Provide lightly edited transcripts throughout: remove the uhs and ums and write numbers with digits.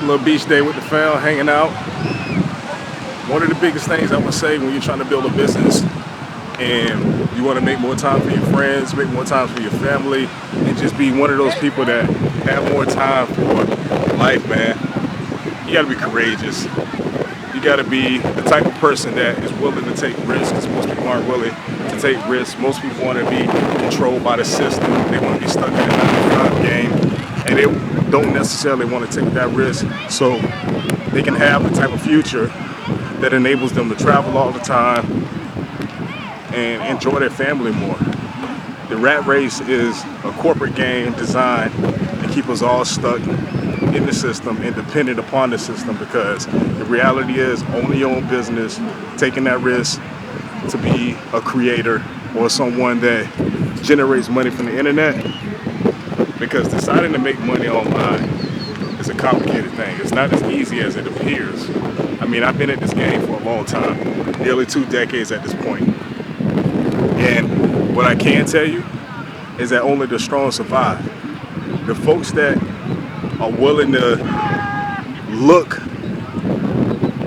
A little beach day with the fam, hanging out. One of the biggest things I would say when you're trying to build a business and you want to make more time for your friends, make more time for your family, and just be one of those people that have more time for life, man. You got to be courageous. You got to be the type of person that is willing to take risks, because most people aren't willing to take risks. Most people want to be controlled by the system. They want to be stuck in a 9 to 5 game, and they don't necessarily want to take that risk so they can have the type of future that enables them to travel all the time and enjoy their family more. The rat race is a corporate game designed to keep us all stuck in the system and dependent upon the system, because the reality is owning your own business, taking that risk to be a creator or someone that generates money from the internet, because deciding to make money online is a complicated thing. It's not as easy as it appears. I mean, I've been at this game for a long time, nearly 2 decades at this point. And what I can tell you is that only the strong survive. The folks that are willing to look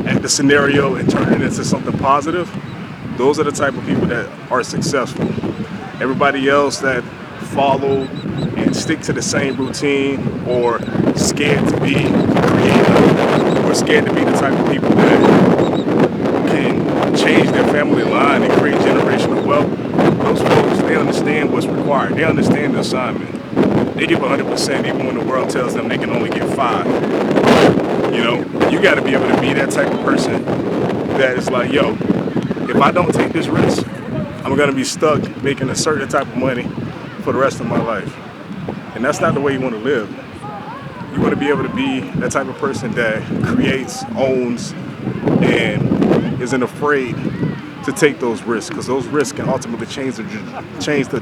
at the scenario and turn it into something positive, those are the type of people that are successful. Everybody else that follow and stick to the same routine, or scared to be creative, or scared to be the type of people that can change their family line and create generational wealth, those folks, they understand what's required. They understand the assignment. They give 100% even when the world tells them they can only give 5. You know, you got to be able to be that type of person that is like, yo, if I don't take this risk, I'm going to be stuck making a certain type of money for the rest of my life. And that's not the way you want to live. You want to be able to be that type of person that creates, owns, and isn't afraid to take those risks, because those risks can ultimately change the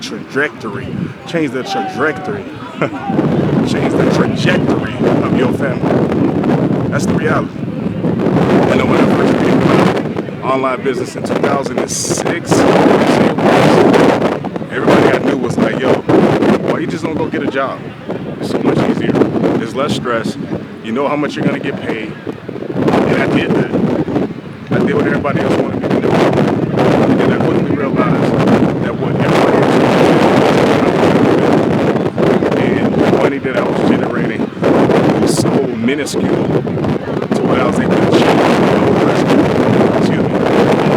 trajectory of your family. That's the reality. I know when I first came about online business in 2006, everybody I knew was like, yo, why you just don't go get a job? It's so much easier. There's less stress. You know how much you're going to get paid. And I did that. I did what everybody else wanted me to do. And then I quickly realized that what everybody else was doing, and the money that I was generating was so minuscule to what I was able to achieve with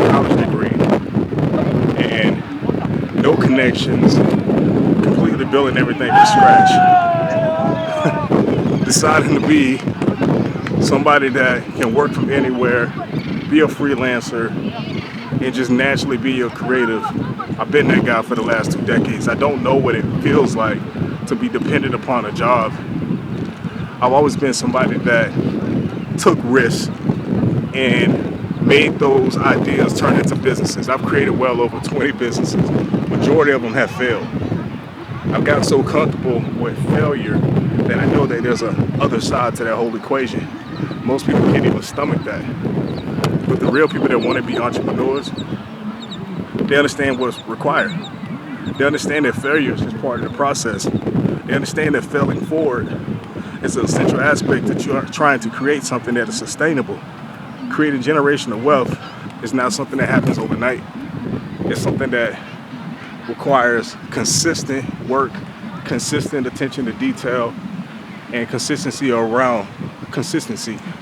a college degree. And no connections, completely building everything from scratch. Deciding to be somebody that can work from anywhere, be a freelancer, and just naturally be your creative. I've been that guy for the last 2 decades. I don't know what it feels like to be dependent upon a job. I've always been somebody that took risks and made those ideas turn into businesses. I've created well over 20 businesses. Majority of them have failed. I've gotten so comfortable with failure that I know that there's a other side to that whole equation. Most people can't even stomach that. But the real people that want to be entrepreneurs, they understand what's required. They understand that failure is part of the process. They understand that failing forward is an essential aspect that you are trying to create something that is sustainable. Creating generational wealth is not something that happens overnight. It's something that requires consistent work, consistent attention to detail, and consistency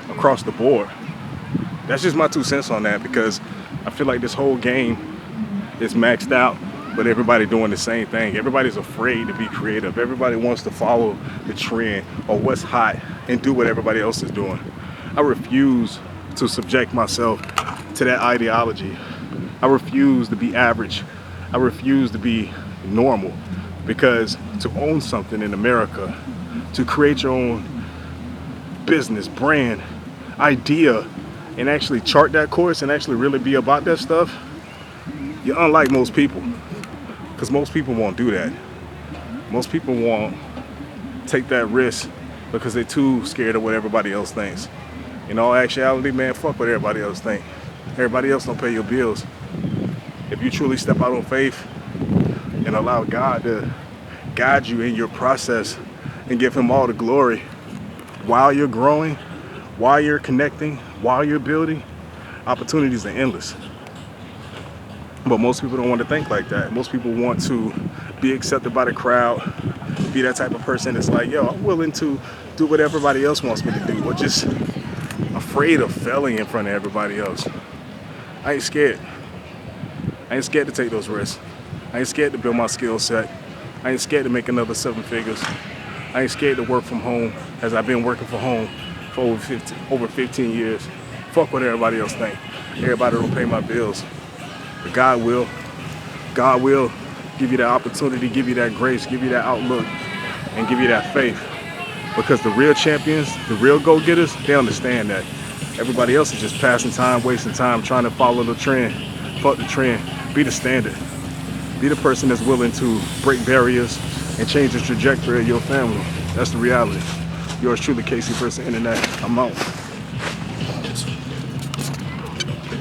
across the board. That's just my 2 cents on that, because I feel like this whole game is maxed out, but everybody doing the same thing. Everybody's afraid to be creative. Everybody wants to follow the trend or what's hot and do what everybody else is doing. I refuse to subject myself to that ideology. I refuse to be average. I refuse to be normal, because to own something in America, to create your own business, brand, idea, and actually chart that course and actually really be about that stuff, you're unlike most people, because most people won't do that. Most people won't take that risk because they're too scared of what everybody else thinks. In all actuality, man, fuck what everybody else thinks. Everybody else don't pay your bills. If you truly step out on faith and allow God to guide you in your process and give him all the glory while you're growing, while you're connecting, while you're building, opportunities are endless. But most people don't want to think like that. Most people want to be accepted by the crowd, be that type of person that's like, yo, I'm willing to do what everybody else wants me to do, or just afraid of failing in front of everybody else. I ain't scared. I ain't scared to take those risks. I ain't scared to build my skill set. I ain't scared to make another 7 figures. I ain't scared to work from home, as I've been working from home for over 15 years. Fuck what everybody else think. Everybody don't pay my bills. But God will. God will give you that opportunity, give you that grace, give you that outlook, and give you that faith. Because the real champions, the real go-getters, they understand that. Everybody else is just passing time, wasting time, trying to follow the trend. Fuck the trend. Be the standard. Be the person that's willing to break barriers and change the trajectory of your family. That's the reality. Yours truly, Kasey vs. Internet. I'm out.